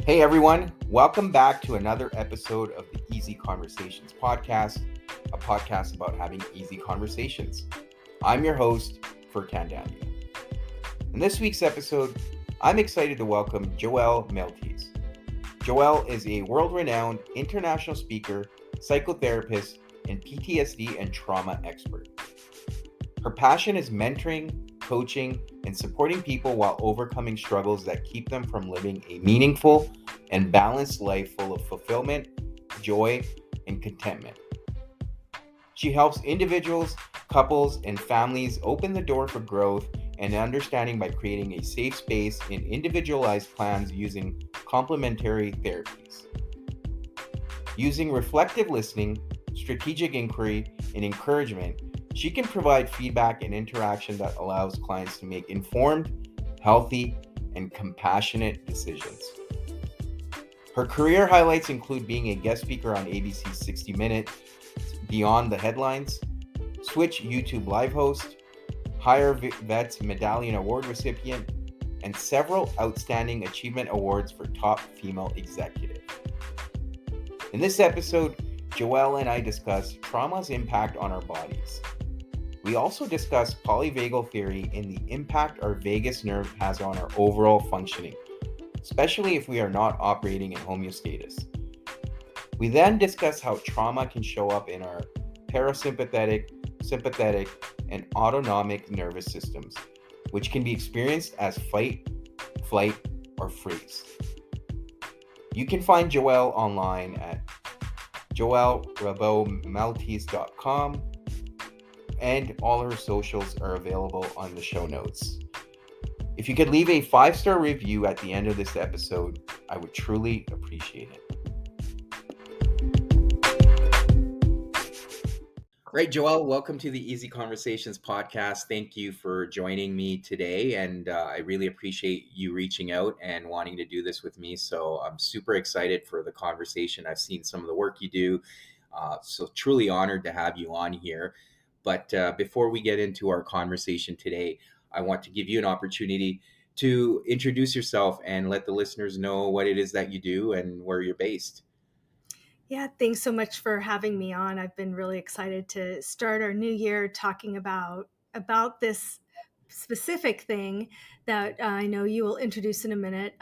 Hey everyone, welcome back to another episode of the Easy Conversations podcast, a podcast about having easy conversations. I'm your host, Furkan Daniel. In this week's episode, I'm excited to welcome Joelle Maletis. Joelle is a world-renowned international speaker, psychotherapist, and PTSD and trauma expert. Her passion is mentoring, coaching, and supporting people while overcoming struggles that keep them from living a meaningful and balanced life full of fulfillment, joy, and contentment. She helps individuals, couples, and families open the door for growth and understanding by creating a safe space in individualized plans using complementary therapies. Using reflective listening, strategic inquiry, and encouragement, she can provide feedback and interaction that allows clients to make informed, healthy, and compassionate decisions. Her career highlights include being a guest speaker on ABC's 60 Minutes, Beyond the Headlines, Switch YouTube live host, higher Vets Medallion Award recipient, and several outstanding achievement awards for top female executive. In this episode, Joelle and I discuss trauma's impact on our bodies. We also discuss polyvagal theory and the impact our vagus nerve has on our overall functioning, especially if we are not operating in homeostasis. We then discuss how trauma can show up in our parasympathetic, sympathetic, and autonomic nervous systems, which can be experienced as fight, flight, or freeze. You can find Joelle online at joellemaletis.com, and all her socials are available on the show notes. If you could leave a 5-star review at the end of this episode, I would truly appreciate it. Right, Joelle, welcome to the Easy Conversations podcast. Thank you for joining me today, and I really appreciate you reaching out and wanting to do this with me. So I'm super excited for the conversation. I've seen some of the work you do, so truly honored to have you on here. But before we get into our conversation today, I want to give you an opportunity to introduce yourself and let the listeners know what it is that you do and where you're based. Yeah, thanks so much for having me on. I've been really excited to start our new year talking about this specific thing that I know you will introduce in a minute.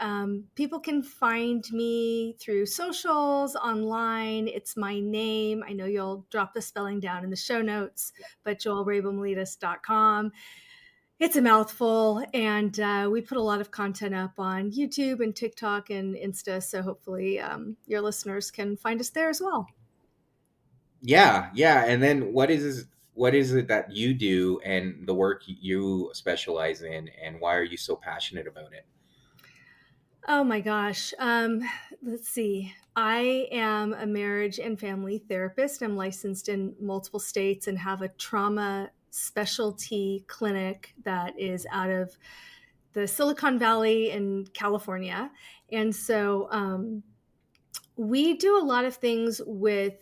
People can find me through socials, online. It's my name. I know you'll drop the spelling down in the show notes, but joellemaletis.com. It's a mouthful, and we put a lot of content up on YouTube and TikTok and Insta, so hopefully your listeners can find us there as well. Yeah. And then what is it that you do and the work you specialize in, and why are you so passionate about it? Oh my gosh. Let's see. I am a marriage and family therapist. I'm licensed in multiple states and have a trauma specialty clinic that is out of the Silicon Valley in California. And so we do a lot of things with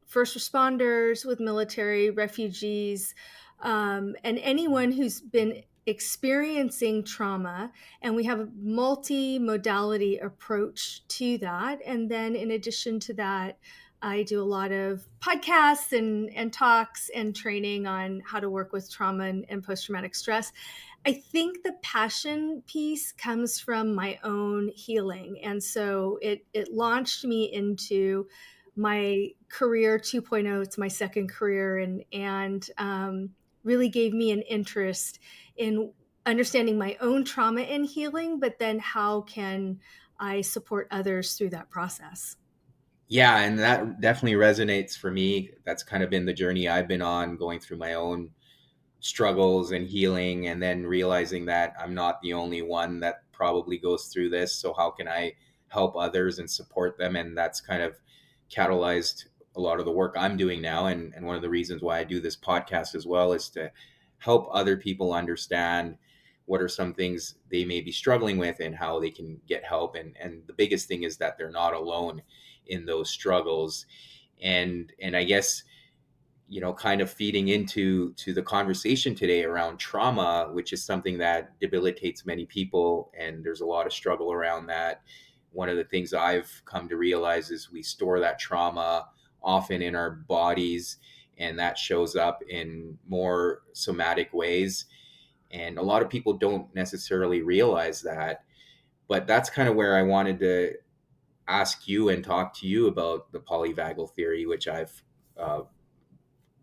first responders, with military, refugees, and anyone who's been experiencing trauma. And we have a multi-modality approach to that. And then in addition to that, I do a lot of podcasts and talks and training on how to work with trauma and post-traumatic stress. I think the passion piece comes from my own healing. And so it launched me into my career 2.0. It's my second career, and really gave me an interest in understanding my own trauma and healing, but then how can I support others through that process? Yeah, and that definitely resonates for me. That's kind of been the journey I've been on, going through my own struggles and healing, and then realizing that I'm not the only one that probably goes through this. So how can I help others and support them? And that's kind of catalyzed a lot of the work I'm doing now. And one of the reasons why I do this podcast as well is to help other people understand what are some things they may be struggling with and how they can get help. And the biggest thing is that they're not alone in those struggles. And I guess, kind of feeding into the conversation today around trauma, which is something that debilitates many people, and there's a lot of struggle around that. one of the things I've come to realize is we store that trauma often in our bodies, and that shows up in more somatic ways. And a lot of people don't necessarily realize that. But that's kind of where I wanted to ask you and talk to you about the polyvagal theory, which I've uh,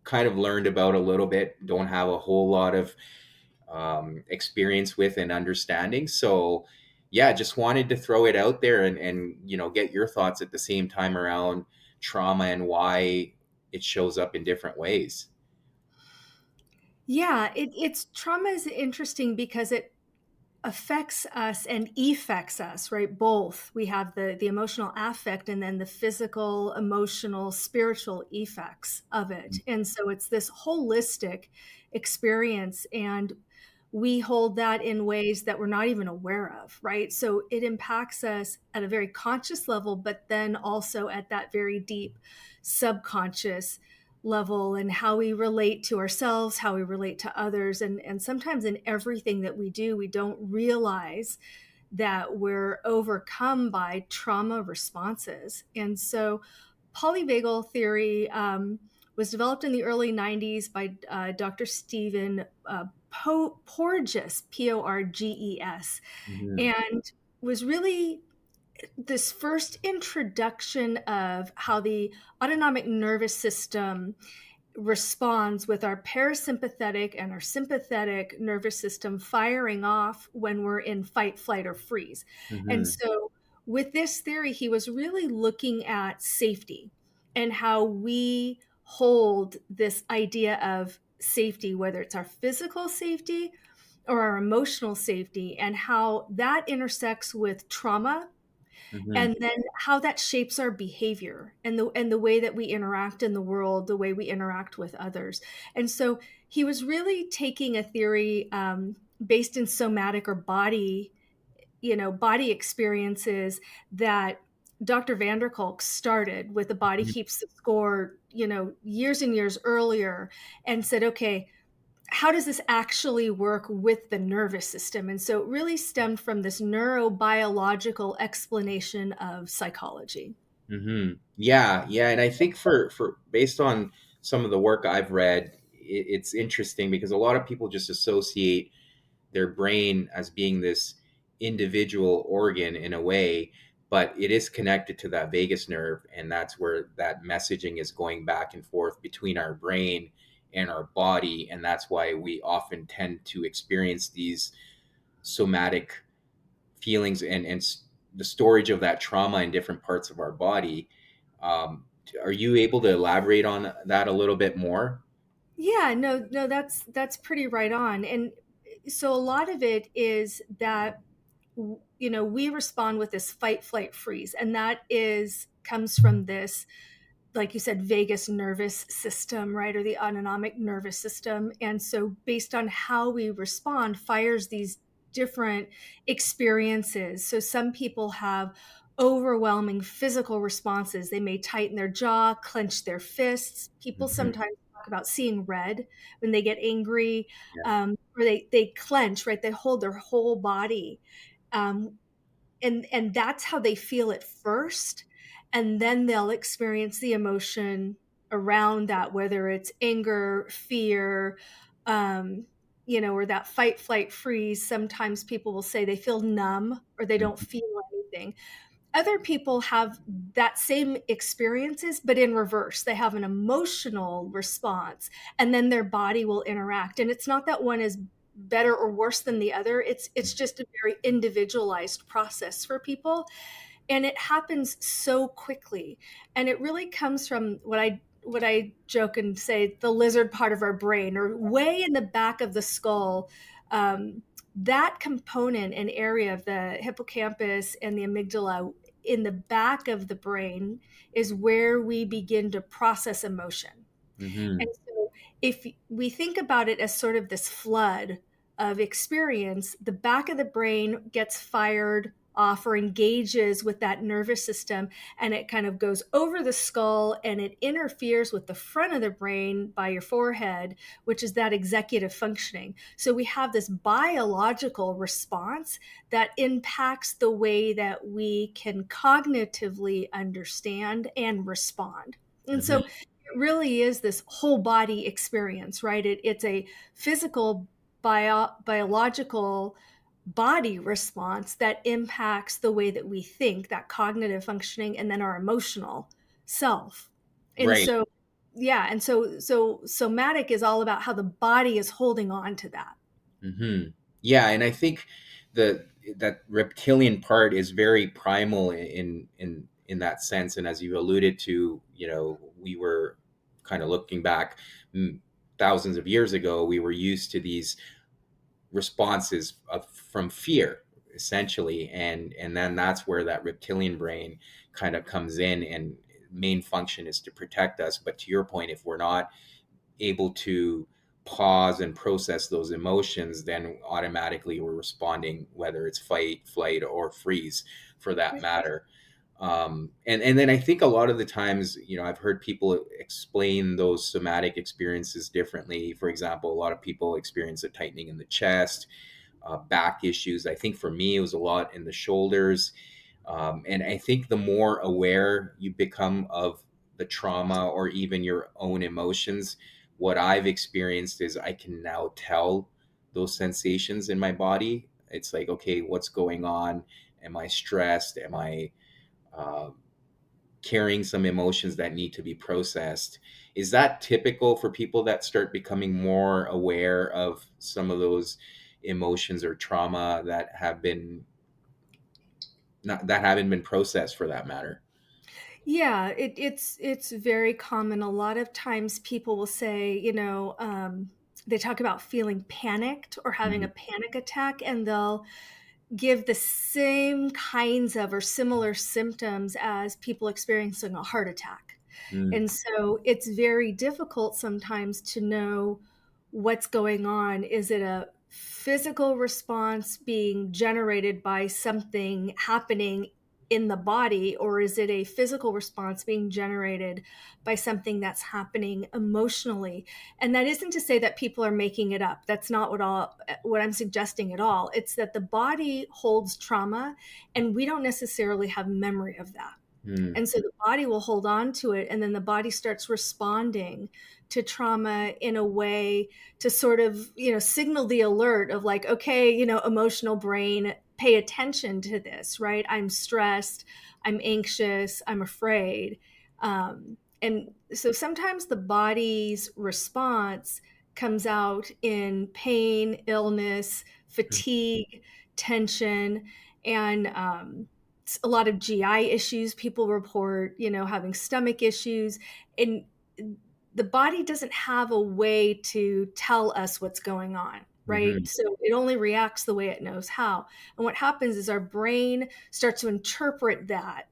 kind of learned about a little bit, don't have a whole lot of experience with and understanding. So, yeah, just wanted to throw it out there and get your thoughts at the same time around trauma and why it shows up in different ways. Yeah, it's trauma is interesting because it affects us and effects us, right? Both. We have the emotional affect and then the physical, emotional, spiritual effects of it. And so it's this holistic experience, and we hold that in ways that we're not even aware of, right? So it impacts us at a very conscious level, but then also at that very deep subconscious level, and how we relate to ourselves, how we relate to others. And sometimes in everything that we do, we don't realize that we're overcome by trauma responses. And so polyvagal theory was developed in the early 90s by Dr. Stephen Porges, Porges, Mm-hmm. and was really this first introduction of how the autonomic nervous system responds with our parasympathetic and our sympathetic nervous system firing off when we're in fight, flight, or freeze. And Mm-hmm. so, with this theory, he was really looking at safety and how we hold this idea of safety, whether it's our physical safety or our emotional safety, and how that intersects with trauma, Mm-hmm. and then how that shapes our behavior and the way that we interact in the world, the way we interact with others. And so he was really taking a theory based in somatic or body, body experiences that Dr. Vanderkolk started with The Body Keeps the Score, years and years earlier, and said, okay, how does this actually work with the nervous system? And so it really stemmed from this neurobiological explanation of psychology. Mm-hmm. Yeah, yeah, and I think for based on some of the work I've read, it's interesting because a lot of people just associate their brain as being this individual organ in a way, but it is connected to that vagus nerve, and that's where that messaging is going back and forth between our brain and our body, and that's why we often tend to experience these somatic feelings and the storage of that trauma in different parts of our body. Um, are you able to elaborate on that a little bit more? Yeah, no, that's pretty right on. And so a lot of it is that we respond with this fight, flight, freeze, and that is comes from this, like you said, vagus nervous system, right? Or the autonomic nervous system. And so, based on how we respond, fires these different experiences. So, some people have overwhelming physical responses. They may tighten their jaw, clench their fists. People Hmm. sometimes talk about seeing red when they get angry, Yeah. or they clench, right? They hold their whole body. Um, and that's how they feel at first, and then they'll experience the emotion around that, whether it's anger, fear, um, or that fight, flight, freeze. Sometimes people will say they feel numb or they don't feel anything. Other people have that same experiences, but in reverse. They have an emotional response, and then their body will interact. And it's not that one is better or worse than the other. It's just a very individualized process for people, and it happens so quickly. And it really comes from what I joke and say, the lizard part of our brain, or way in the back of the skull. That component and area of the hippocampus and the amygdala in the back of the brain is where we begin to process emotion. And Hmm. so, if we think about it as sort of this flood of experience, the back of the brain gets fired off or engages with that nervous system, and it kind of goes over the skull and it interferes with the front of the brain by your forehead, which is that executive functioning. So we have this biological response that impacts the way that we can cognitively understand and respond. And so Hmm. it really is this whole body experience, right? It's a physical, biological body response that impacts the way that we think, that cognitive functioning, and then our emotional self. And Right. so, yeah, and so somatic is all about how the body is holding on to that. Hmm. Yeah, and I think the that reptilian part is very primal in that sense. And as you alluded to, we were kind of looking back, thousands of years ago. We were used to these responses from fear, essentially, and then that's where that reptilian brain kind of comes in, and main function is to protect us. But to your point, if we're not able to pause and process those emotions, then automatically we're responding, whether it's fight, flight, or freeze, for that matter. And then I think a lot of the times, I've heard people explain those somatic experiences differently. For example, a lot of people experience a tightening in the chest, back issues. I think for me, it was a lot in the shoulders. And I think the more aware you become of the trauma or even your own emotions, what I've experienced is I can now tell those sensations in my body. It's like, okay, what's going on? Am I stressed? Am I uh, carrying some emotions that need to be processed? Is that typical for people that start becoming more aware of some of those emotions or trauma that have been not that haven't been processed, for that matter? Yeah, it's very common. A lot of times people will say, they talk about feeling panicked or having Mhm. a panic attack, and they'll give the same kinds of or similar symptoms as people experiencing a heart attack. Mm. And so it's very difficult sometimes to know what's going on. Is it a physical response being generated by something happening in the body, or is it a physical response being generated by something that's happening emotionally? And that isn't to say that people are making it up. That's not what I'm suggesting at all. It's that the body holds trauma and we don't necessarily have memory of that. Mm. And so the body will hold on to it, and then the body starts responding to trauma in a way to sort of, signal the alert of like, okay, emotional brain, pay attention to this, right? I'm stressed, I'm anxious, I'm afraid. And so sometimes the body's response comes out in pain, illness, fatigue, tension, and a lot of GI issues. People report, having stomach issues, and the body doesn't have a way to tell us what's going on, right? Mhm. So it only reacts the way it knows how. And what happens is our brain starts to interpret that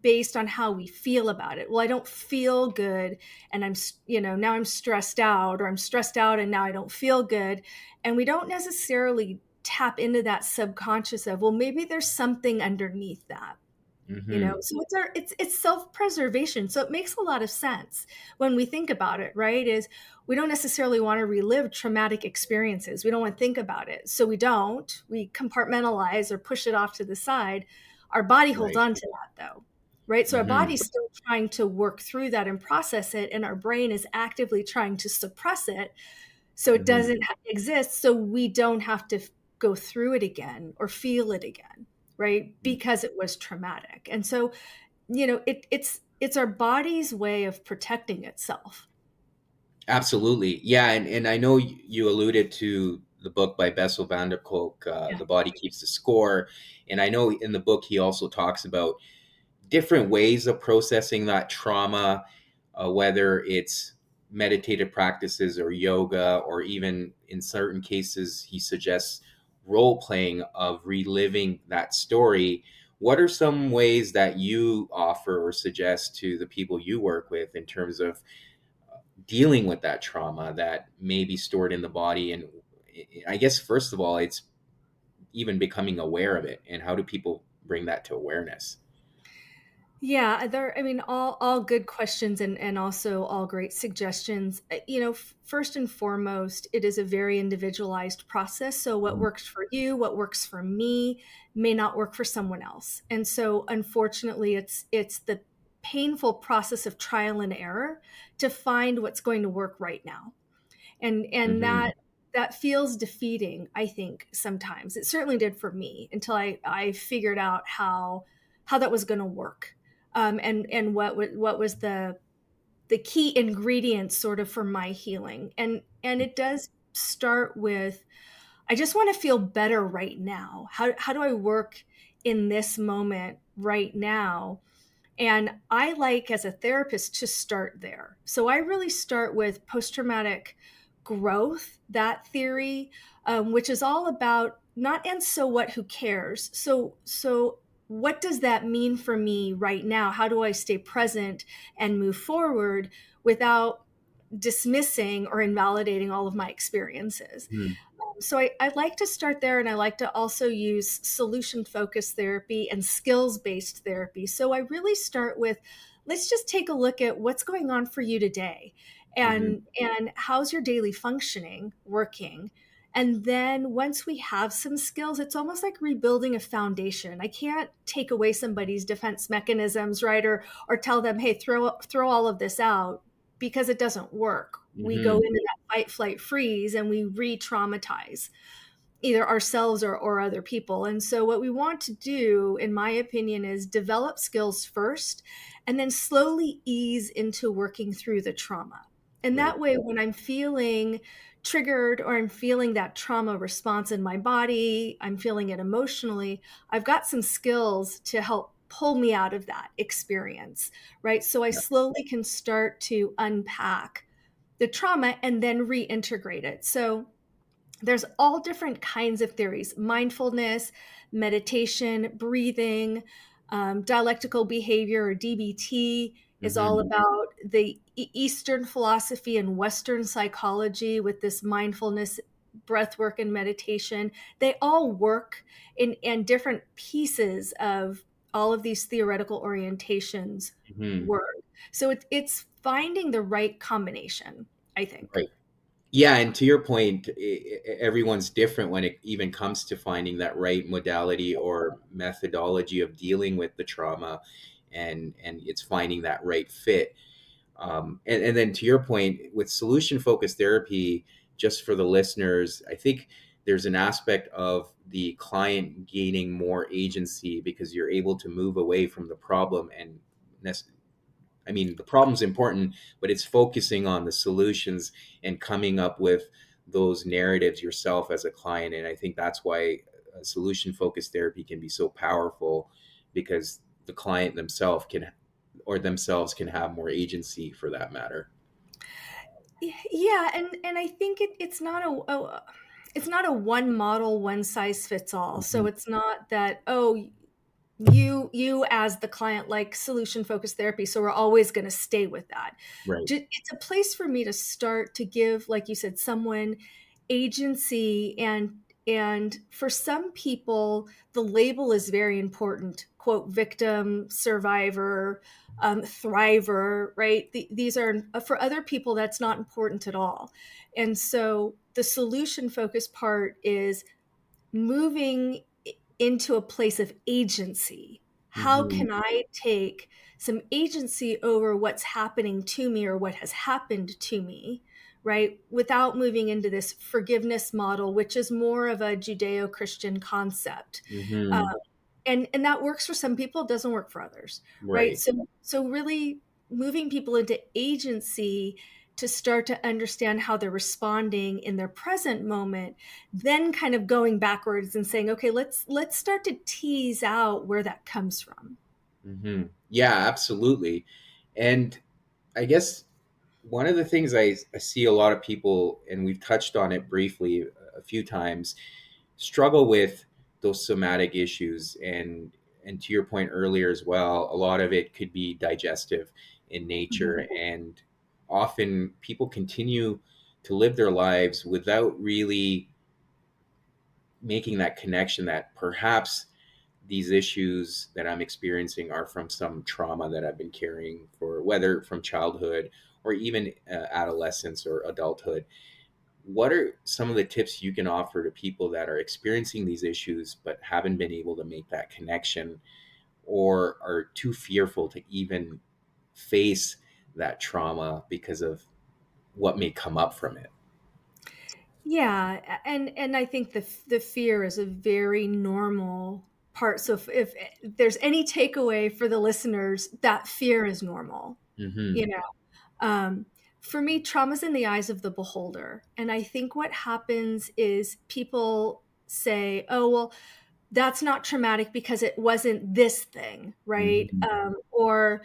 based on how we feel about it. Well, I don't feel good, and now I'm stressed out, or I'm stressed out and now I don't feel good. And we don't necessarily tap into that subconscious of, well, maybe there's something underneath that. Mhm. So it's self-preservation. So it makes a lot of sense when we think about it, right? Is we don't necessarily want to relive traumatic experiences. We don't want to think about it. So we compartmentalize or push it off to the side. Our body holds Right. on to that though. Right? So our Mhm. body's still trying to work through that and process it, and our brain is actively trying to suppress it so it Mhm. doesn't exist, so we don't have to go through it again or feel it again, right? Because it was traumatic. And so, it's our body's way of protecting itself. Absolutely. Yeah, and I know you alluded to the book by Bessel van der Kolk, Yeah. The Body Keeps the Score. And I know in the book he also talks about different ways of processing that trauma, whether it's meditative practices or yoga, or even in certain cases, he suggests role playing of reliving that story. What are some ways that you offer or suggest to the people you work with in terms of dealing with that trauma that may be stored in the body? And I guess, first of all, it's even becoming aware of it, and how do people bring that to awareness? Yeah, I mean, all good questions and also all great suggestions. First and foremost, it is a very individualized process. So what Mhm. works for you, what works for me, may not work for someone else. And so, unfortunately, it's the painful process of trial and error to find what's going to work right now. And Mhm. that feels defeating, I think, sometimes. It certainly did for me until I figured out how that was going to work, and what was the key ingredients sort of for my healing. And it does start with, I just want to feel better right now. How do I work in this moment right now? And I like, as a therapist, to start there. So I really start with post traumatic growth, that theory, which is all about not and so what, who cares. So what does that mean for me right now? How do I stay present and move forward without dismissing or invalidating all of my experiences? Mhm. So I like to start there, and I like to also use solution focused therapy and skills based therapy. So I really start with, let's just take a look at what's going on for you today, Mhm. and how's your daily functioning working. And then once we have some skills, it's almost like rebuilding a foundation. I can't take away somebody's defense mechanisms, right? Or tell them, hey, throw all of this out, because it doesn't work. We go Mhm. into that fight, flight, freeze, and we re-traumatize either ourselves or other people. And so what we want to do, in my opinion, is develop skills first and then slowly ease into working through the trauma. And Right. that way, when I'm feeling triggered or I'm feeling that trauma response in my body, I'm feeling it emotionally, I've got some skills to help pull me out of that experience, right? So I Yeah. slowly can start to unpack the trauma and then reintegrate it. So there's all different kinds of theories: mindfulness, meditation, breathing, dialectical behavior, or DBT, is all Mhm. about the Eastern philosophy and Western psychology with this mindfulness, breath work, and meditation. They all work in different pieces of all of these theoretical orientations Mhm. work. So it's finding the right combination, I think. Right. Yeah, and to your point, everyone's different when it even comes to finding that right modality or methodology of dealing with the trauma, and it's finding that right fit. And then to your point, with solution focused therapy, just for the listeners, I think there's an aspect of the client gaining more agency because you're able to move away from the problem and I mean, the problem's important, but it's focusing on the solutions and coming up with those narratives yourself as a client. And I think that's why solution focused therapy can be so powerful, because the client themselves can, or themselves can have more agency for that matter. Yeah, and I think it's not it's not a one model, one size fits all. So Mhm. it's not that, oh, you as the client like solution focused therapy, so we're always going to stay with that. Right. It's a place for me to start to give, like you said, someone agency. And for some people, the label is very important: quote, victim, survivor, thriver, right? These are, for other people, that's not important at all. And so the solution focused part is moving into a place of agency. How Hmm. can I take some agency over what's happening to me or what has happened to me, right? Without moving into this forgiveness model, which is more of a Judeo Christian concept. Uh, Hmm. and that works for some people, it doesn't work for others, right? Right. So really moving people into agency to start to understand how they're responding in their present moment, then kind of going backwards and saying, okay, let's start to tease out where that comes from. Hmm. Yeah, absolutely. And I guess one of the things I see a lot of people, and we've touched on it briefly a few times, struggle with those somatic issues. And to your point earlier as well, a lot of it could be digestive in nature. Mhm. And often people continue to live their lives without really making that connection that perhaps these issues that I'm experiencing are from some trauma that I've been carrying for, whether from childhood or even adolescence or adulthood. What are some of the tips you can offer to people that are experiencing these issues but haven't been able to make that connection, or are too fearful to even face that trauma because of what may come up from it? Yeah, and I think the fear is a very normal part. So if there's any takeaway for the listeners, that fear is normal. You Mm-hmm. know, um, for me, trauma's in the eyes of the beholder, and I think what happens is people say, "Oh, well, that's not traumatic because it wasn't this thing, right?" Mm-hmm. Or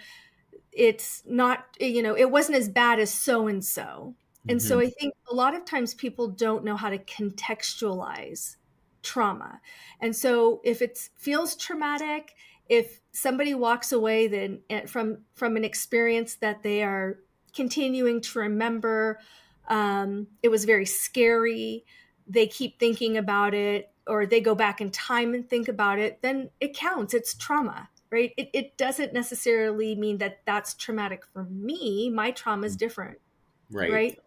it's not, it wasn't as bad as so and so. And so Mm-hmm. I think a lot of times people don't know how to contextualize trauma. And so if it feels traumatic, if somebody walks away then from an experience that they are continuing to remember, it was very scary, they keep thinking about it, or they go back in time and think about it, then it counts. It's trauma, right? It doesn't necessarily mean that that's traumatic for me. My trauma is different, Right. right?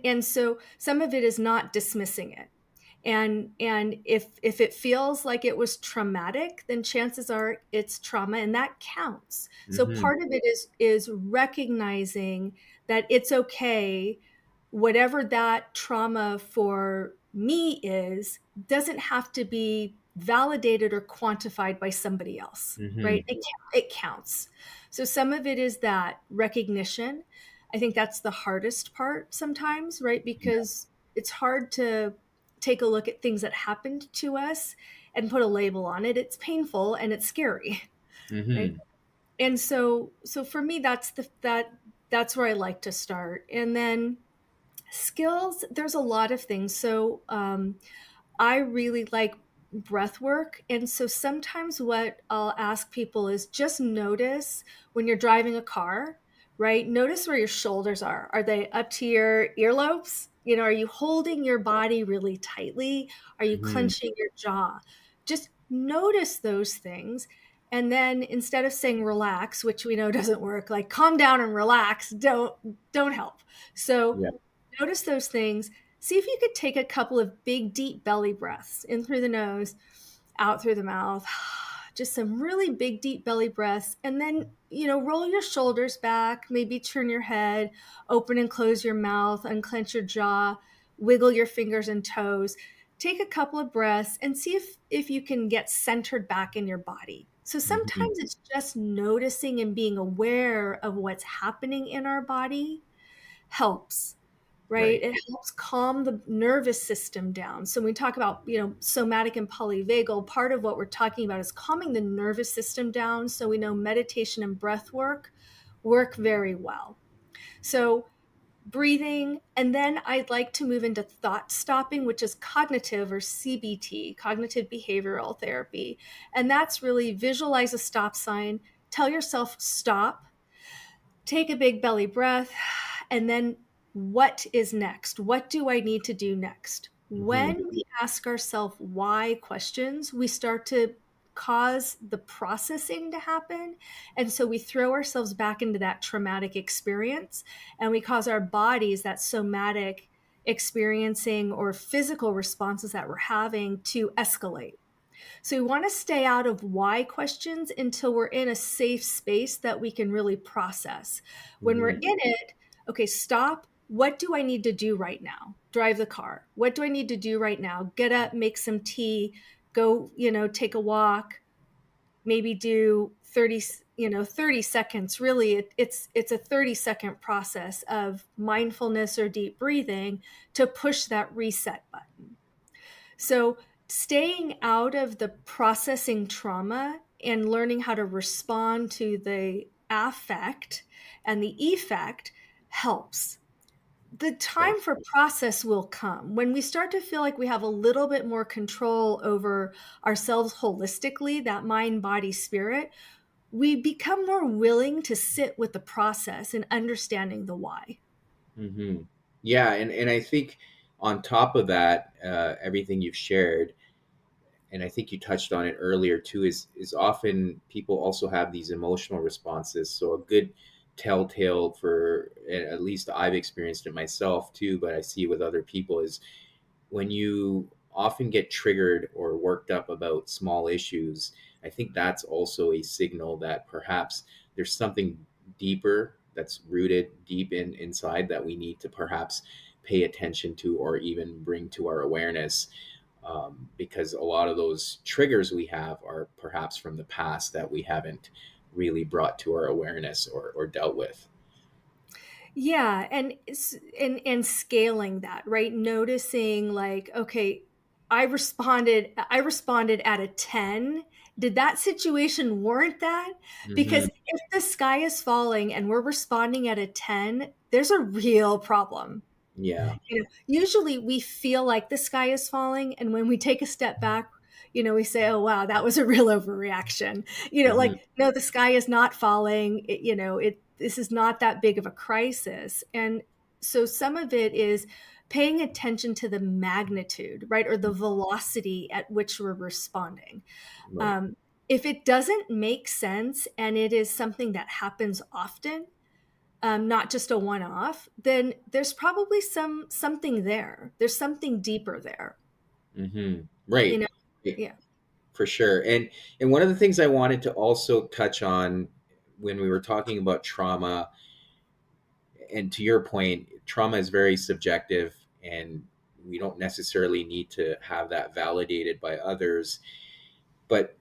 And so some of it is not dismissing it. And if it feels like it was traumatic, then chances are it's trauma, and that counts. So Mm-hmm. part of it is recognizing that it's okay, whatever that trauma for me is doesn't have to be validated or quantified by somebody else, Mm-hmm. right? It counts. So some of it is that recognition. I think that's the hardest part sometimes, right? Yeah. Because it's hard to take a look at things that happened to us and put a label on it. It's painful and it's scary, right? Mm-hmm. And so for me, that's where I like to start. And then skills, there's a lot of things. So I really like breath work. And so sometimes what I'll ask people is just notice when you're driving a car, right? Notice where your shoulders are. Are they up to your earlobes? Are you holding your body really tightly? Are you Mm-hmm. clenching your jaw? Just notice those things. And then instead of saying relax, which we know doesn't work, like calm down and relax, don't help. So Yeah. notice those things. See if you could take a couple of big, deep belly breaths in through the nose, out through the mouth. Just some really big, deep belly breaths. And then, roll your shoulders back, maybe turn your head, open and close your mouth, unclench your jaw, wiggle your fingers and toes. Take a couple of breaths and see if you can get centered back in your body. So Mm-hmm. sometimes it's just noticing and being aware of what's happening in our body helps, right? Right. It helps calm the nervous system down. So when we talk about, somatic and polyvagal, part of what we're talking about is calming the nervous system down. So we know meditation and breath work very well. So breathing, and then I'd like to move into thought stopping, which is cognitive or CBT, cognitive behavioral therapy. And that's really visualize a stop sign, tell yourself stop, take a big belly breath, and then what is next? What do I need to do next? Mm-hmm. When we ask ourselves why questions, we start to cause the processing to happen. And so we throw ourselves back into that traumatic experience, and we cause our bodies, that somatic experiencing or physical responses that we're having, to escalate. So we want to stay out of why questions until we're in a safe space that we can really process. When we're Mm-hmm. in it, okay, stop. What do I need to do right now? Drive the car. What do I need to do right now? Get up, make some tea, go, take a walk, maybe do 30 seconds. Really, it's a 30-second process of mindfulness or deep breathing to push that reset button. So, staying out of the processing trauma and learning how to respond to the affect and the effect helps. The Right. time for process will come when we start to feel like we have a little bit more control over ourselves holistically, that mind, body, spirit. We become more willing to sit with the process and understanding the why. Mm-hmm. Yeah, and I think on top of that, everything you've shared, and I think you touched on it earlier too, is often people also have these emotional responses. So a good telltale for, at least I've experienced it myself too, but I see it with other people, is when you often get triggered or worked up about small issues. I think that's also a signal that perhaps there's something deeper that's rooted deep inside that we need to perhaps pay attention to or even bring to our awareness, because a lot of those triggers we have are perhaps from the past that we haven't really brought to our awareness or dealt with. Yeah, and scaling that, right? Noticing like, okay, I responded at a 10. Did that situation warrant that? Hmm. Because if the sky is falling and we're responding at a 10, there's a real problem. Yeah. Usually we feel like the sky is falling, and when we take a step back, we say, "Oh wow, that was a real overreaction." Like, Hmm. no, the sky is not falling. This is not that big of a crisis. And so some of it is paying attention to the magnitude, right, or the velocity at which we're responding. Right. Um, if it doesn't make sense and it is something that happens often, not just a one-off, then there's probably something there. There's something deeper there. Hmm. You Right. know, yeah. For sure. And one of the things I wanted to also touch on when we were talking about trauma, and to your point, trauma is very subjective, and we don't necessarily need to have that validated by others. But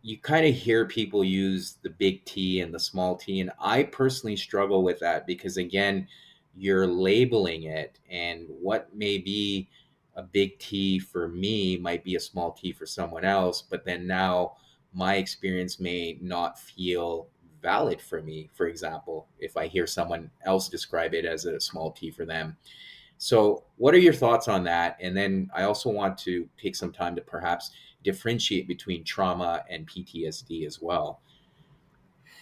you kind of hear people use the big T and the small t. And I personally struggle with that because, again, you're labeling it. And what may be a big T for me might be a small t for someone else. But then now my experience may not feel valid for me. For example, if I hear someone else describe it as a small t for them. So, what are your thoughts on that? And then I also want to take some time to perhaps differentiate between trauma and PTSD as well.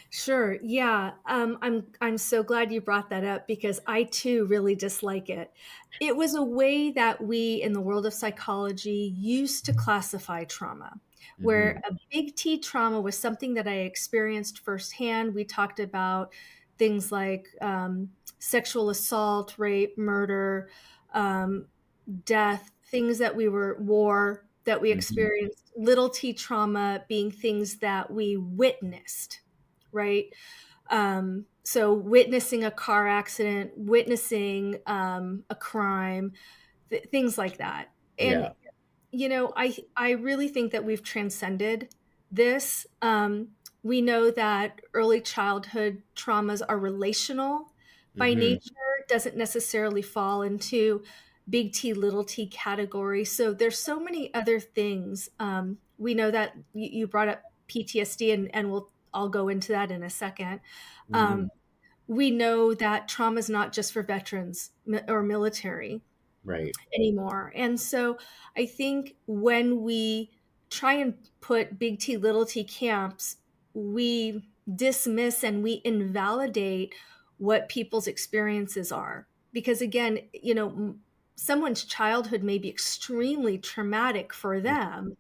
Sure. Yeah. I'm so glad you brought that up because I too really dislike it. It was a way that we in the world of psychology used to classify trauma, where Hmm. a big T trauma was something that I experienced firsthand. We talked about things like sexual assault, rape, murder, um, death, things that we were war that we Hmm. experienced, little T trauma being things that we witnessed, right? So witnessing a car accident, witnessing a crime, things like that. And Yeah. I really think that we've transcended this. We know that early childhood traumas are relational by Hmm. nature, doesn't necessarily fall into big T, little t category. So there's so many other things. We know that you brought up PTSD, and I'll go into that in a second. Hmm. Um, we know that trauma is not just for veterans or military Right. anymore. And so I think when we try and put big T, little t camps, we dismiss and we invalidate what people's experiences are. Because again, someone's childhood may be extremely traumatic for them.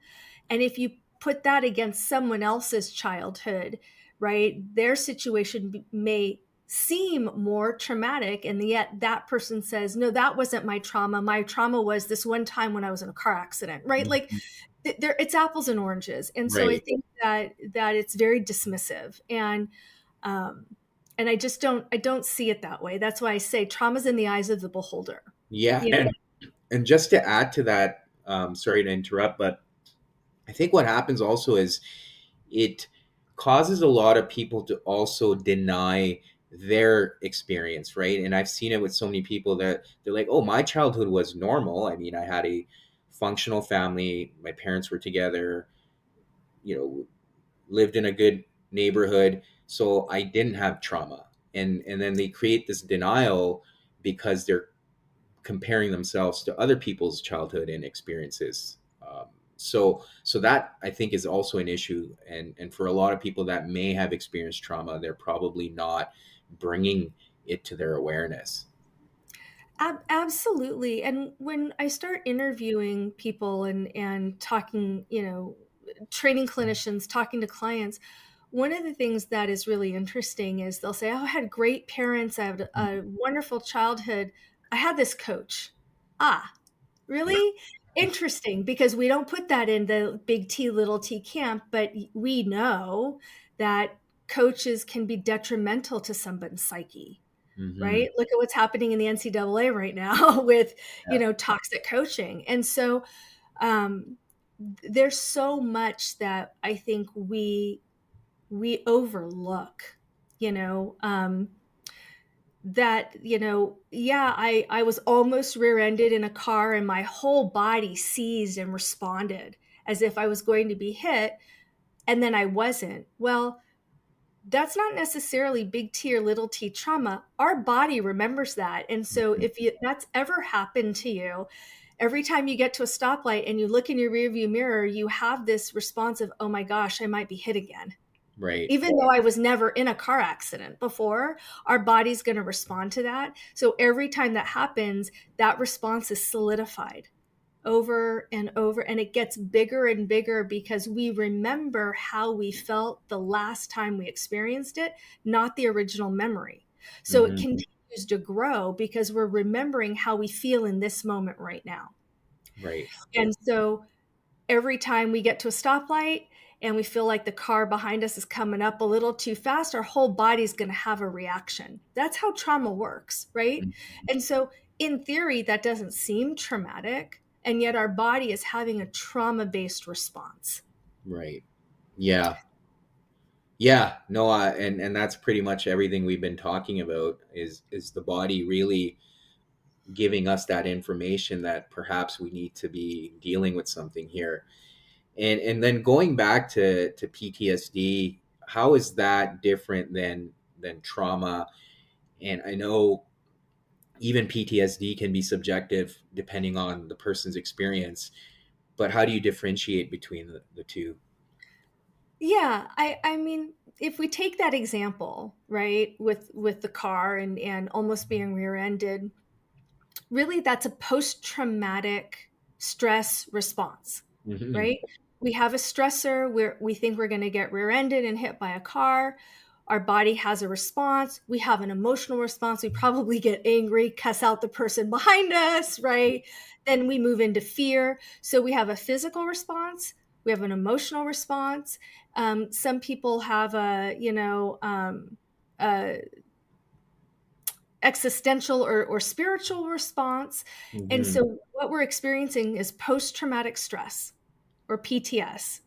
And if you put that against someone else's childhood, right, their situation may seem more traumatic. And yet that person says, no, that wasn't my trauma. My trauma was this one time when I was in a car accident, right? Like Mhm. it's apples and oranges. And so I Right. think that it's very dismissive. Um, and I don't see it that way. That's why I say trauma's in the eyes of the beholder. Yeah. You know, And just to add to that, sorry to interrupt, but I think what happens also is it causes a lot of people to also deny their experience, right? And I've seen it with so many people that they're like, oh, my childhood was normal. I mean, I had a functional family, my parents were together, lived in a good neighborhood, so I didn't have trauma. And then they create this denial because they're comparing themselves to other people's childhood and experiences. So that I think is also an issue, and for a lot of people that may have experienced trauma, they're probably not bringing it to their awareness. Absolutely. And when I start interviewing people and talking, training clinicians, talking to clients, one of the things that is really interesting is they'll say, "Oh, I had great parents. I had a wonderful childhood. I had this coach." Ah, really? Interesting, because we don't put that in the big T, little t camp, but we know that coaches can be detrimental to someone's psyche. Hmm. Right? Look at what's happening in the NCAA right now with, Yeah. toxic coaching. And so, um, there's so much that I think we overlook, you know, that, yeah, I was almost rear-ended in a car and my whole body seized and responded as if I was going to be hit, and then I wasn't. Well, that's not necessarily big T or little t trauma. Our body remembers that. And so Mhm. if that's ever happened to you, every time you get to a stoplight and you look in your rearview mirror, you have this response of, oh my gosh, I might be hit again. Right. Even though I was never in a car accident before, our body's going to respond to that. So every time that happens, that response is solidified over and over, and it gets bigger and bigger because we remember how we felt the last time we experienced it, not the original memory. So it Hmm. continues to grow because we're remembering how we feel in this moment right now. Right. And so every time we get to a stoplight and we feel like the car behind us is coming up a little too fast, our whole body's going to have a reaction. That's how trauma works, right? Mhm. And so, in theory, that doesn't seem traumatic, and yet our body is having a trauma based response. Right. Yeah. Yeah. No, and that's pretty much everything we've been talking about is the body really giving us that information that perhaps we need to be dealing with something here. And then going back to PTSD, how is that different than trauma? And I know even PTSD can be subjective depending on the person's experience, but how do you differentiate between the two? Yeah, I mean, if we take that example, right, with the car and almost being rear-ended, really that's a post-traumatic stress response, Hmm. right? We have a stressor where we think we're going to get rear-ended and hit by a car. Our body has a response. We have an emotional response. We probably get angry, cuss out the person behind us, right? Then we move into fear. So we have a physical response. We have an emotional response. Some people have a existential or spiritual response. And Hmm. so what we're experiencing is post traumatic stress or PTS.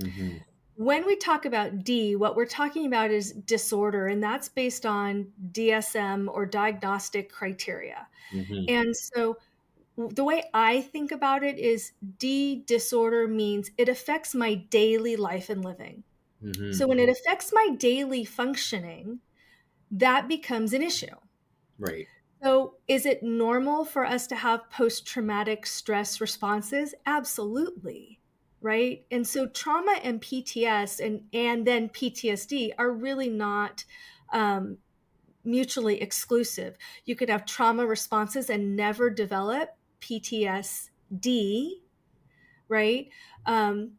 Hmm. When we talk about D, what we're talking about is disorder, and that's based on DSM or diagnostic criteria. Hmm. And so the way I think about it is D disorder means it affects my daily life and living. So Hmm. when it affects my daily functioning, that becomes an issue. Right. So, is it normal for us to have post traumatic stress responses? Absolutely. Right. And so, trauma and PTS and then PTSD are really not um, mutually exclusive. You could have trauma responses and never develop PTSD, right? Um,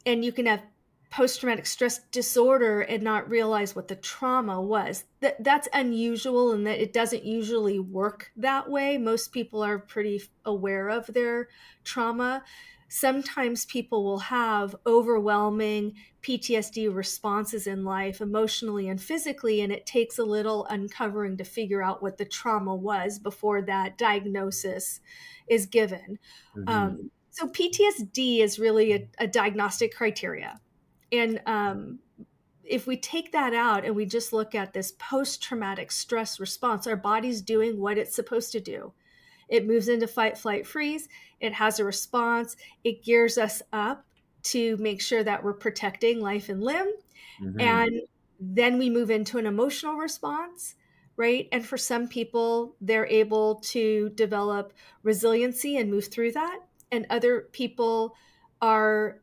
and you can have post traumatic stress disorder and not realize what the trauma was. That's unusual and that it doesn't usually work that way. Most people are pretty aware of their trauma. Sometimes people will have overwhelming PTSD responses in life, emotionally and physically, and it takes a little uncovering to figure out what the trauma was before that diagnosis is given. Hmm. So PTSD is really a diagnostic criteria. And if we take that out and we just look at this post traumatic stress response, our body's doing what it's supposed to do. It moves into fight, flight, freeze. It has a response. It gears us up to make sure that we're protecting life and limb. Hmm. And then we move into an emotional response, right? And for some people, they're able to develop resiliency and move through that. And other people are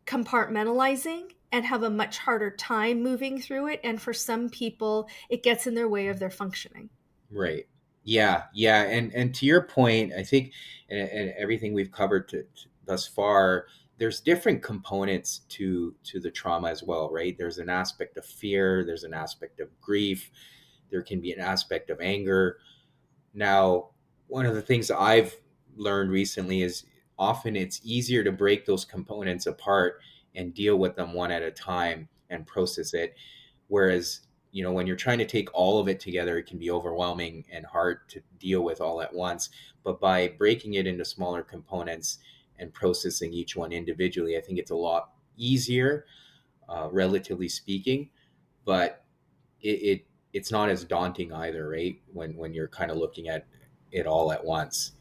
compartmentalizing and have a much harder time moving through it. And for some people, it gets in their way of their functioning. Right. Yeah, and to your point, I think, and everything we've covered thus far, there's different components to the trauma as well, right? There's an aspect of fear, there's an aspect of grief, there can be an aspect of anger. Now, one of the things that I've learned recently is often it's easier to break those components apart and deal with them one at a time and process it. Whereas, when you're trying to take all of it together, it can be overwhelming and hard to deal with all at once. But by breaking it into smaller components and processing each one individually, I think it's a lot easier, relatively speaking. But it's not as daunting either, right? When you're kind of looking at it all at once.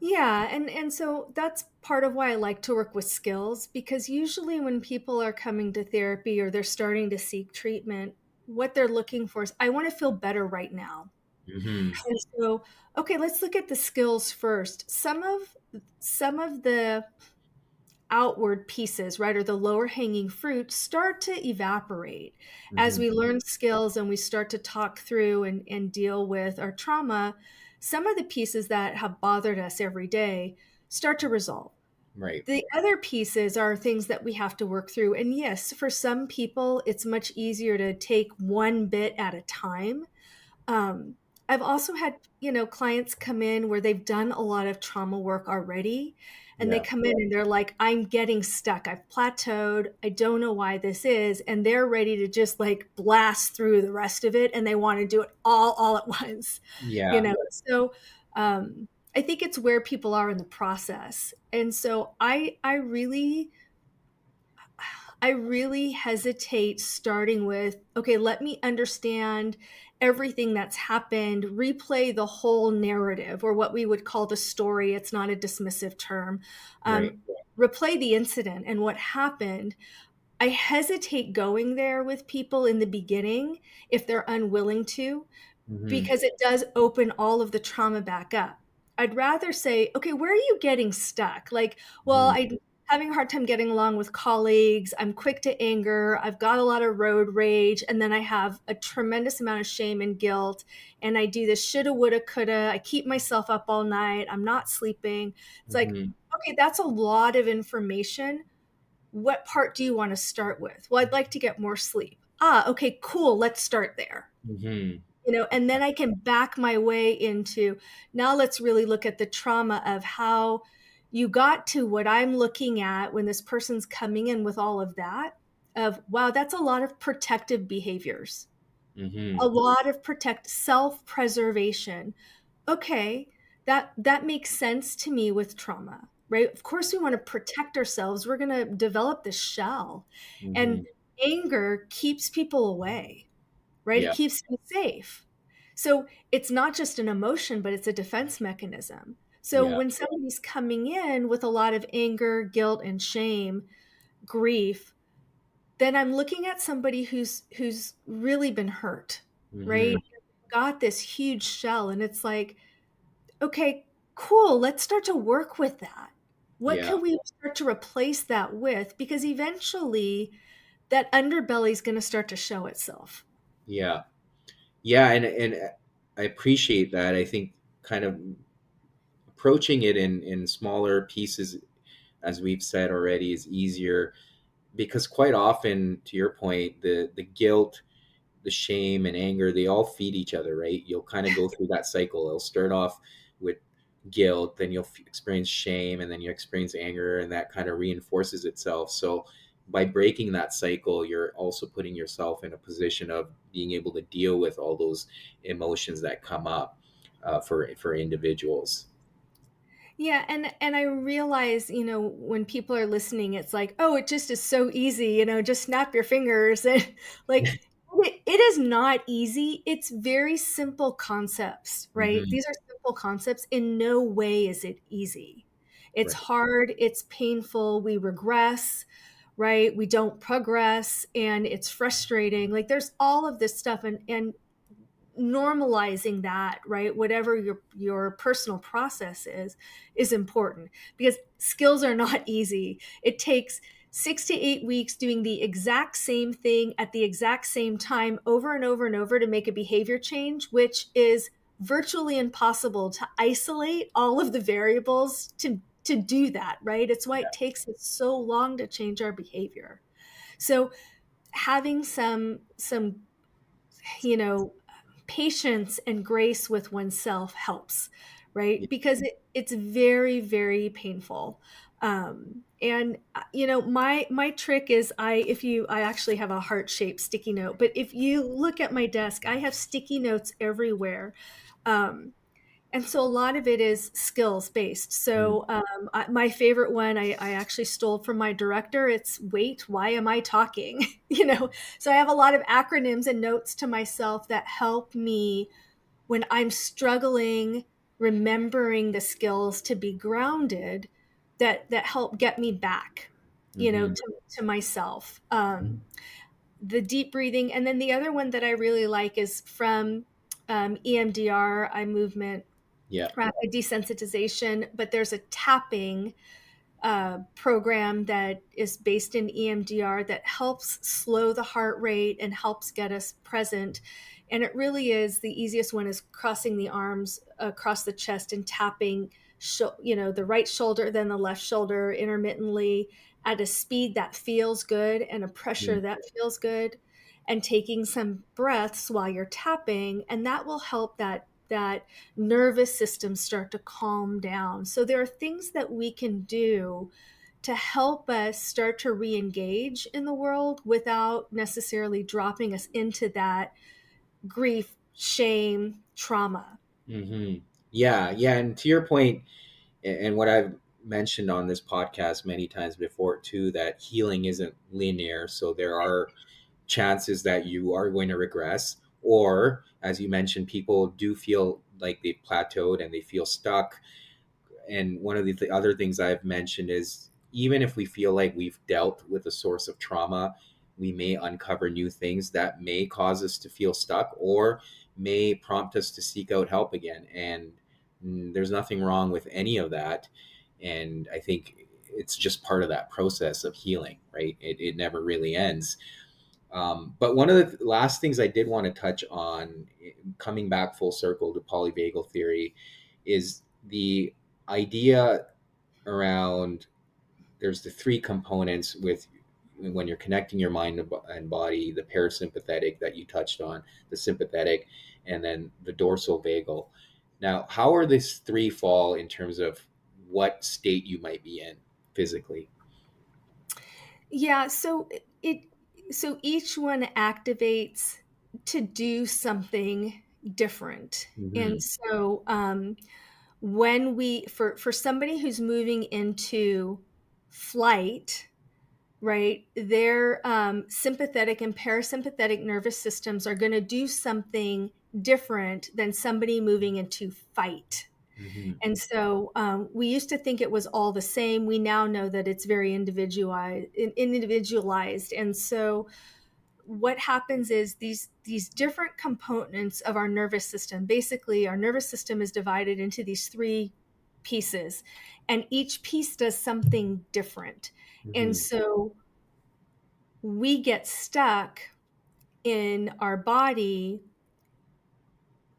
Yeah, and so that's part of why I like to work with skills, because usually when people are coming to therapy or they're starting to seek treatment, what they're looking for is, I want to feel better right now. Hmm. And so, okay, let's look at the skills first. Some of the outward pieces, right, or the lower hanging fruit start to evaporate as Hmm. we learn skills and we start to talk through and deal with our trauma. Some of the pieces that have bothered us every day start to resolve. Right. The other pieces are things that we have to work through. And yes, for some people, it's much easier to take one bit at a time. um, I've also had, clients come in where they've done a lot of trauma work already, and they Yeah. come in and they're like, I'm getting stuck. I've plateaued. I don't know why this is. And they're ready to just like blast through the rest of it. And they want to do it all at once, you Yeah. know? So, I think it's where people are in the process. And so I really hesitate starting with, okay, let me understand everything that's happened, replay the whole narrative, or what we would call the story. It's not a dismissive term. Right. Replay the incident and what happened. I hesitate going there with people in the beginning if they're unwilling to, Hmm. because it does open all of the trauma back up. I'd rather say, okay, where are you getting stuck? Like, well, Hmm. I'm having a hard time getting along with colleagues. I'm quick to anger. I've got a lot of road rage. And then I have a tremendous amount of shame and guilt. And I do this shoulda, woulda, coulda. I keep myself up all night. I'm not sleeping. It's like, Hmm. okay, that's a lot of information. What part do you want to start with? Well, I'd like to get more sleep. Ah, okay, cool. Let's start there. Hmm. And then I can back my way into, now let's really look at the trauma of how you got to what I'm looking at when this person's coming in with all of that, of wow, that's a lot of protective behaviors, a Hmm. lot of self-preservation. Okay, that makes sense to me with trauma, right? Of course we want to protect ourselves. We're going to develop this shell, and Hmm. anger keeps people away, right? It Yeah. keeps them safe. So it's not just an emotion, but it's a defense mechanism. So Yeah. when somebody's coming in with a lot of anger, guilt, and shame, grief, then I'm looking at somebody who's really been hurt, right? Hmm. Got this huge shell, and it's like, okay, cool, let's start to work with that. What Yeah. can we start to replace that with? Because eventually that underbelly is going to start to show itself. Yeah. Yeah. And I appreciate that. I think kind of approaching it in smaller pieces, as we've said already, is easier because quite often, to your point, the guilt, the shame and anger, they all feed each other, right? You'll kind of go through that cycle. It'll start off with guilt, then you'll experience shame, and then you experience anger, and that kind of reinforces itself. So by breaking that cycle, you're also putting yourself in a position of being able to deal with all those emotions that come up, for individuals. Yeah, and I realize, when people are listening, it's like, oh, it just is so easy, just snap your fingers. And like, it is not easy. It's very simple concepts, right? Hmm. These are simple concepts. In no way is it easy. It's Right. hard, it's painful, we regress, right? We don't progress, and it's frustrating. Like, there's all of this stuff, and normalizing that, right, whatever your personal process is important, because skills are not easy. It takes 6 to 8 weeks doing the exact same thing at the exact same time over and over and over to make a behavior change, which is virtually impossible to isolate all of the variables to do that, right? It's why it takes us so long to change our behavior. So having some patience and grace with oneself helps, right? Yeah. Because it's very, very painful. And my trick is I actually have a heart-shaped sticky note, but if you look at my desk, I have sticky notes everywhere. Um, and so a lot of it is skills based. Mm. So my favorite one I actually stole from my director. It's wait, why am I talking? So I have a lot of acronyms and notes to myself that help me when I'm struggling, remembering the skills to be grounded, that help get me back, Mm-hmm. to myself. The deep breathing. And then the other one that I really like is from EMDR, eye movement Yeah. rapid desensitization, but there's a tapping program that is based in EMDR that helps slow the heart rate and helps get us present. And it really is the easiest one is crossing the arms across the chest and tapping, the right shoulder, then the left shoulder intermittently at a speed that feels good and a pressure Mm. that feels good, and taking some breaths while you're tapping, and that will help that nervous system start to calm down. So there are things that we can do to help us start to re-engage in the world without necessarily dropping us into that grief, shame, trauma. Mm-hmm. Yeah. Yeah. And to your point, and what I've mentioned on this podcast many times before too, that healing isn't linear. So there are chances that you are going to regress, or as you mentioned, people do feel like they've plateaued and they feel stuck. And one of the other things I've mentioned is even if we feel like we've dealt with a source of trauma, we may uncover new things that may cause us to feel stuck or may prompt us to seek out help again. And there's nothing wrong with any of that. And I think it's just part of that process of healing, right? It never really ends. But one of the last things I did want to touch on, coming back full circle to polyvagal theory, is the idea around there's the three components with when you're connecting your mind and body: the parasympathetic that you touched on, the sympathetic, and then the dorsal vagal. Now, how are these three fall in terms of what state you might be in physically? Yeah, it so each one activates to do something different. And Mm-hmm. so when we for somebody who's moving into flight, right, their sympathetic and parasympathetic nervous systems are going to do something different than somebody moving into fight. Mm-hmm. And so we used to think it was all the same. We now know that it's very individualized. And so what happens is these different components of our nervous system. Basically, our nervous system is divided into these three pieces, and each piece does something different. And Mm-hmm. so we get stuck in our body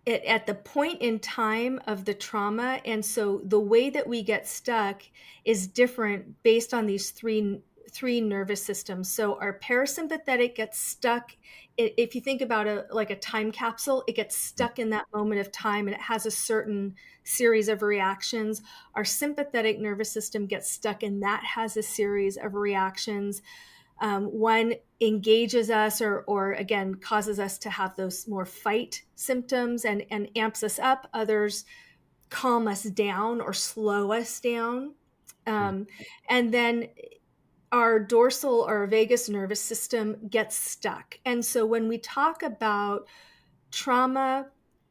at the point in time of the trauma. And so the way that we get stuck is different based on these three nervous systems. So our parasympathetic gets stuck. If you think about like a time capsule, it gets stuck in that moment of time and it has a certain series of reactions. Our sympathetic nervous system gets stuck and that has a series of reactions. One engages us or again causes us to have those more fight symptoms and amps us up. Others calm us down or slow us down. And then our dorsal or vagus nervous system gets stuck. And so when we talk about trauma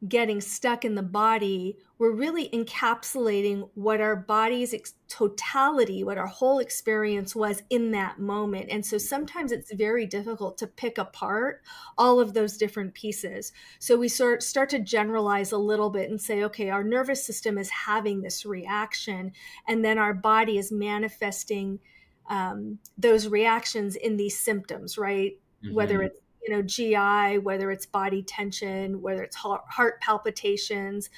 getting stuck in the body, we're really encapsulating what our body's totality, what our whole experience was in that moment. And so sometimes it's very difficult to pick apart all of those different pieces. So we start to generalize a little bit and say, okay, our nervous system is having this reaction, and then our body is manifesting those reactions in these symptoms, right? Whether Mm-hmm. it's GI, whether it's body tension, whether it's heart palpitations,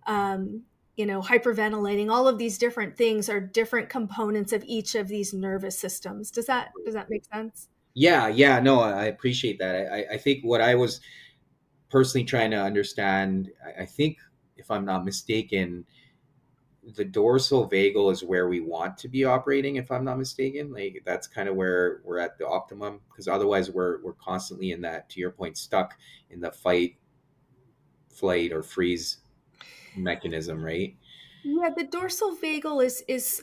hyperventilating. All of these different things are different components of each of these nervous systems. Does that make sense? Yeah, no, I appreciate that. I think what I was personally trying to understand, I think, if I'm not mistaken, the dorsal vagal is where we want to be operating, if I'm not mistaken. Like that's kind of where we're at the optimum, because otherwise we're constantly in that, to your point, stuck in the fight, flight, or freeze mechanism, right? Yeah, the dorsal vagal is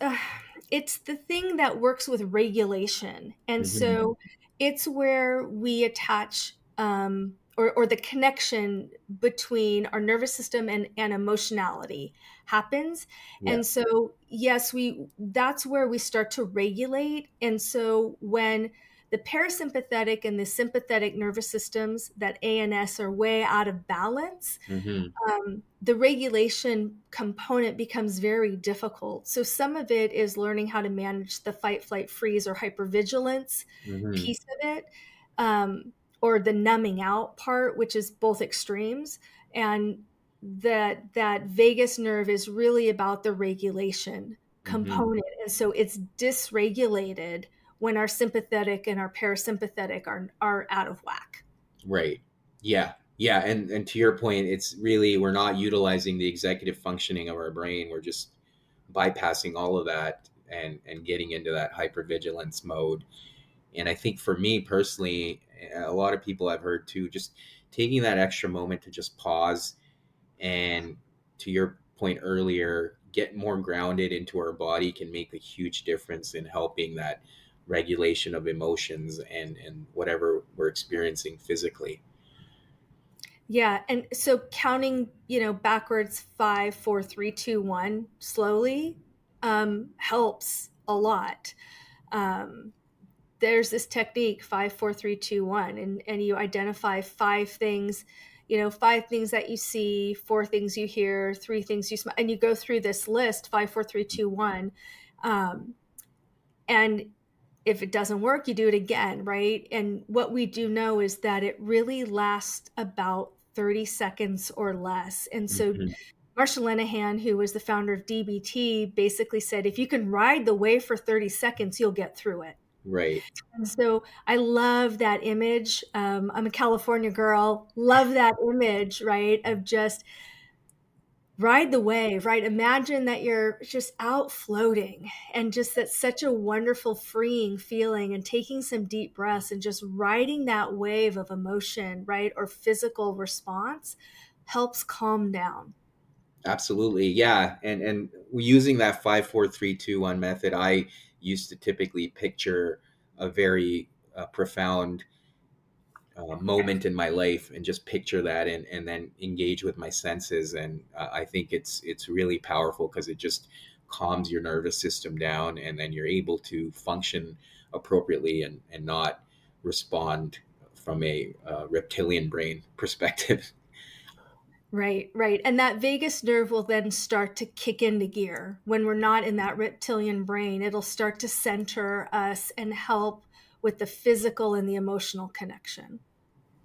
it's the thing that works with regulation, and Hmm. so it's where we attach or the connection between our nervous system and emotionality happens. Yeah. And so yes, we that's where we start to regulate. And so when the parasympathetic and the sympathetic nervous systems, that ANS, are way out of balance, Hmm. the regulation component becomes very difficult. So some of it is learning how to manage the fight, flight, freeze, or hypervigilance Hmm. piece of it, or the numbing out part, which is both extremes. And that vagus nerve is really about the regulation Hmm. component, and so it's dysregulated when our sympathetic and our parasympathetic are out of whack. Right. Yeah, and to your point, it's really, we're not utilizing the executive functioning of our brain. We're just bypassing all of that and getting into that hypervigilance mode. And I think for me personally, a lot of people I've heard too, just taking that extra moment to just pause and, to your point earlier, get more grounded into our body can make a huge difference in helping that regulation of emotions and whatever we're experiencing physically. Yeah, and so counting, backwards, 5, 4, 3, 2, 1, slowly, helps a lot. Um, there's this technique, 5, 4, 3, 2, 1, and you identify five things that you see, four things you hear, three things you smell, and you go through this list, 5, 4, 3, 2, 1, um, and if it doesn't work, you do it again, right? And what we do know is that it really lasts about 30 seconds or less. And so Mhm. Marsha Linehan, who was the founder of DBT, basically said, if you can ride the wave for 30 seconds, you'll get through it. Right. And so I love that image. I'm a California girl, love that image, right? Of just ride the wave, right? Imagine that you're just out floating, and just that's such a wonderful, freeing feeling, and taking some deep breaths and just riding that wave of emotion, right? Or physical response helps calm down. Absolutely. Yeah. And using that 5, 4, 3, 2, 1 method, I used to typically picture a very profound moment in my life and just picture that and then engage with my senses. And I think it's really powerful because it just calms your nervous system down, and then you're able to function appropriately and not respond from a reptilian brain perspective. Right, right. And that vagus nerve will then start to kick into gear when we're not in that reptilian brain. It'll start to center us and help with the physical and the emotional connection.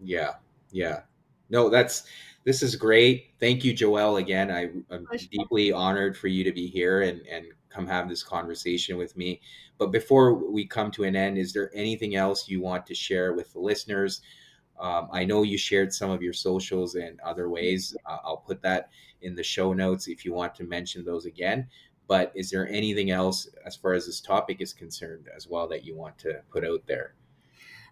Yeah, yeah. No, this is great. Thank you, Joelle. Again, I'm deeply honored for you to be here and come have this conversation with me. But before we come to an end, is there anything else you want to share with the listeners? I know you shared some of your socials and other ways. I'll put that in the show notes if you want to mention those again. But is there anything else as far as this topic is concerned as well that you want to put out there?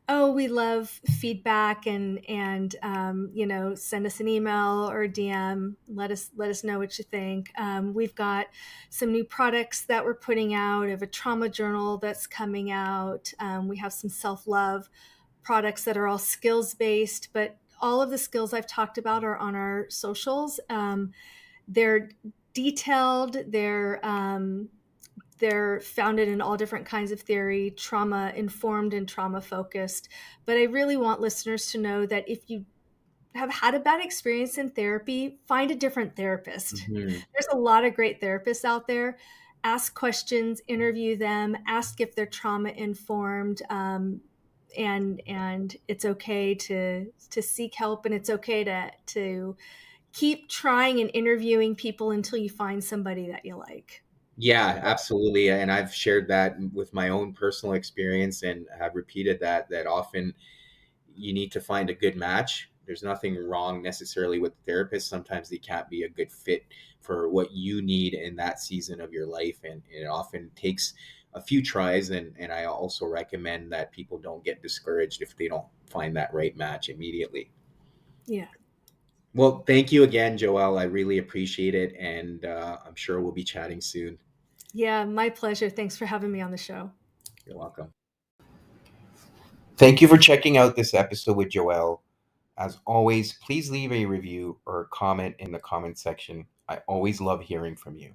Oh, we love feedback, and send us an email or a DM. Let us know what you think. We've got some new products that we're putting out. We have a trauma journal that's coming out. We have some self-love products that are all skills based, but all of the skills I've talked about are on our socials. They're detailed. They're founded in all different kinds of theory, trauma informed and trauma focused. But I really want listeners to know that if you have had a bad experience in therapy, find a different therapist. Hmm. There's a lot of great therapists out there. Ask questions, interview them, ask if they're trauma informed. and it's okay to seek help, and it's okay to keep trying and interviewing people until you find somebody that you like. Yeah, absolutely. And I've shared that with my own personal experience and have repeated that often you need to find a good match. There's nothing wrong necessarily with therapists. Sometimes they can't be a good fit for what you need in that season of your life. And it often takes a few tries. And I also recommend that people don't get discouraged if they don't find that right match immediately. Yeah. Well, thank you again, Joelle. I really appreciate it. And I'm sure we'll be chatting soon. Yeah, my pleasure. Thanks for having me on the show. You're welcome. Thank you for checking out this episode with Joelle. As always, please leave a review or a comment in the comment section. I always love hearing from you.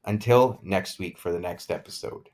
Until next week for the next episode.